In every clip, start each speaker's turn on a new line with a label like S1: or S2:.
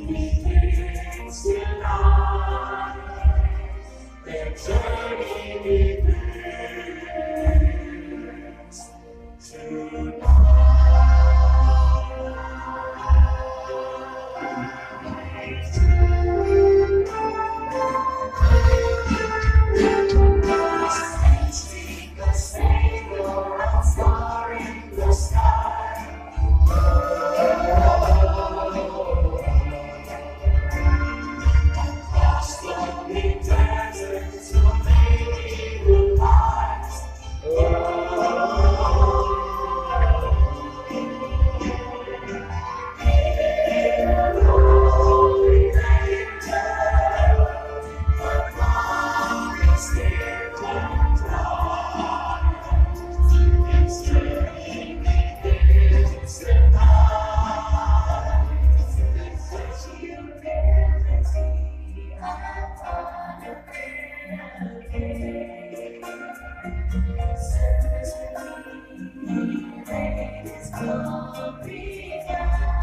S1: begins tonight. Their journey begins tonight. The Savior, a star in the sky. Across lonely deserts to make new lives. In a lonely manger, the promised gift of God. His journey begins tonight. Such humility upon a pilgrim. Certainly let His glory guide.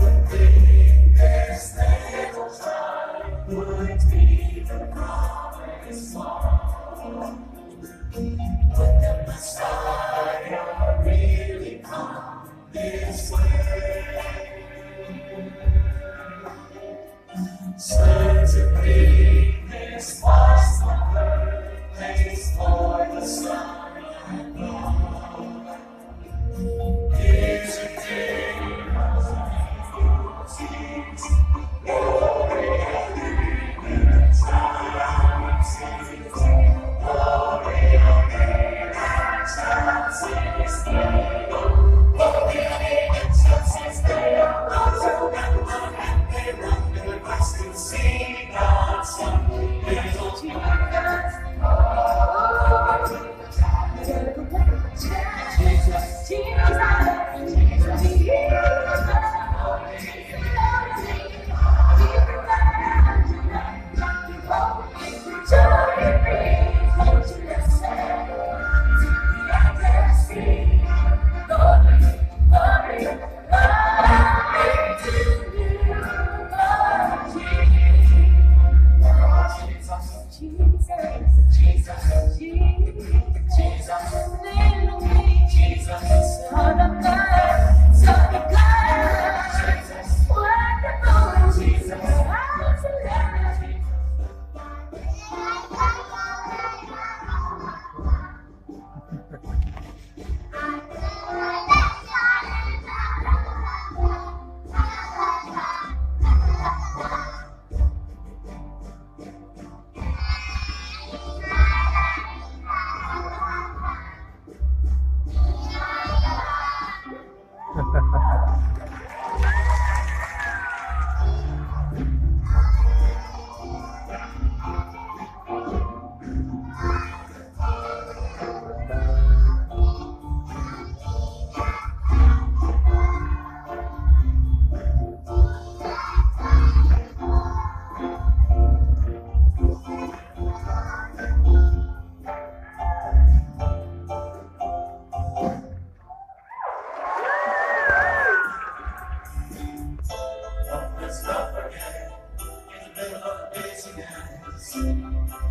S1: Would this little time would be the promised one? Would the Messiah really come this way? Certainly this was the birthplace for the Son of God. Here's a day of beauties, glory and innocence, glory and innocence is there. Glory and innocence is there. Those who remember and they run to the west and see God's Son. Little Jesus, oh, Jesus, Jesus, Son of God, Son of God, wonderful Jesus,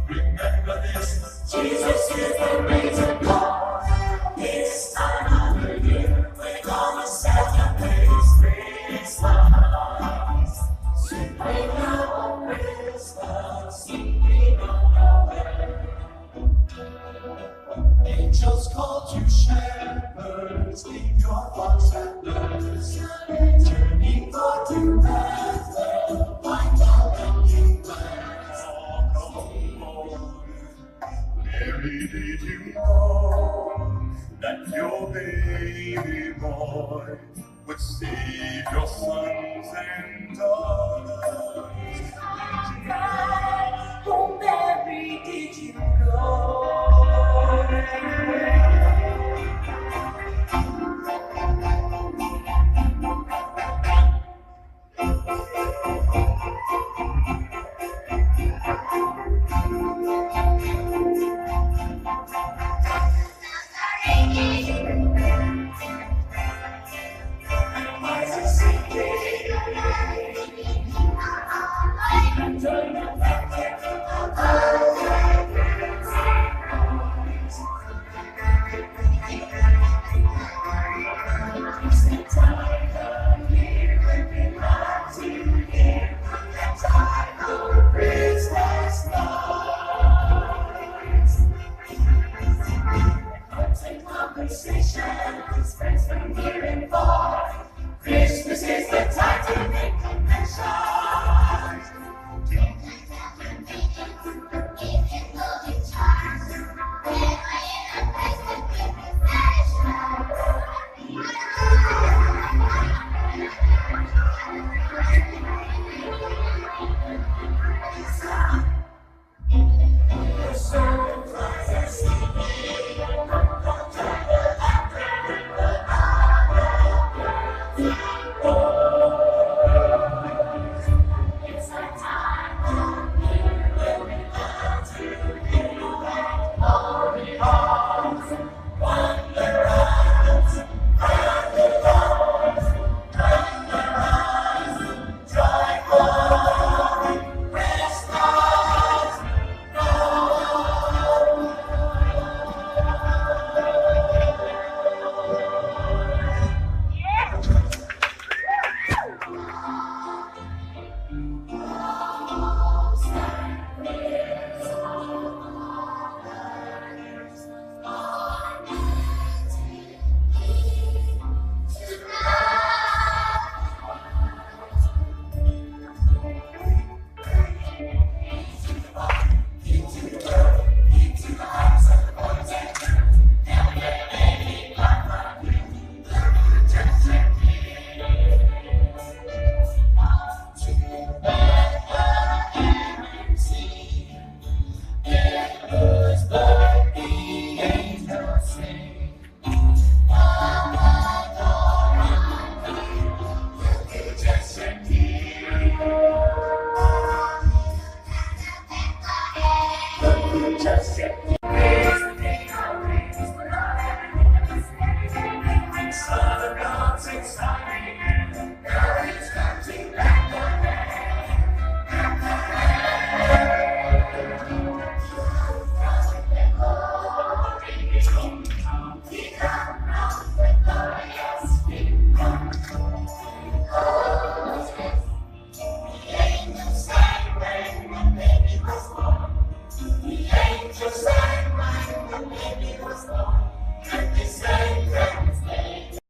S1: Remember this, Jesus is the risen Lord. This time of the year, we're gonna celebrate Christmas. Singing our Christmas, singing our angels called you shepherds, leave your flocks and herds, journey forth to Bethlehem, find out the King bless. Mary, did you know that your baby boy would save your son?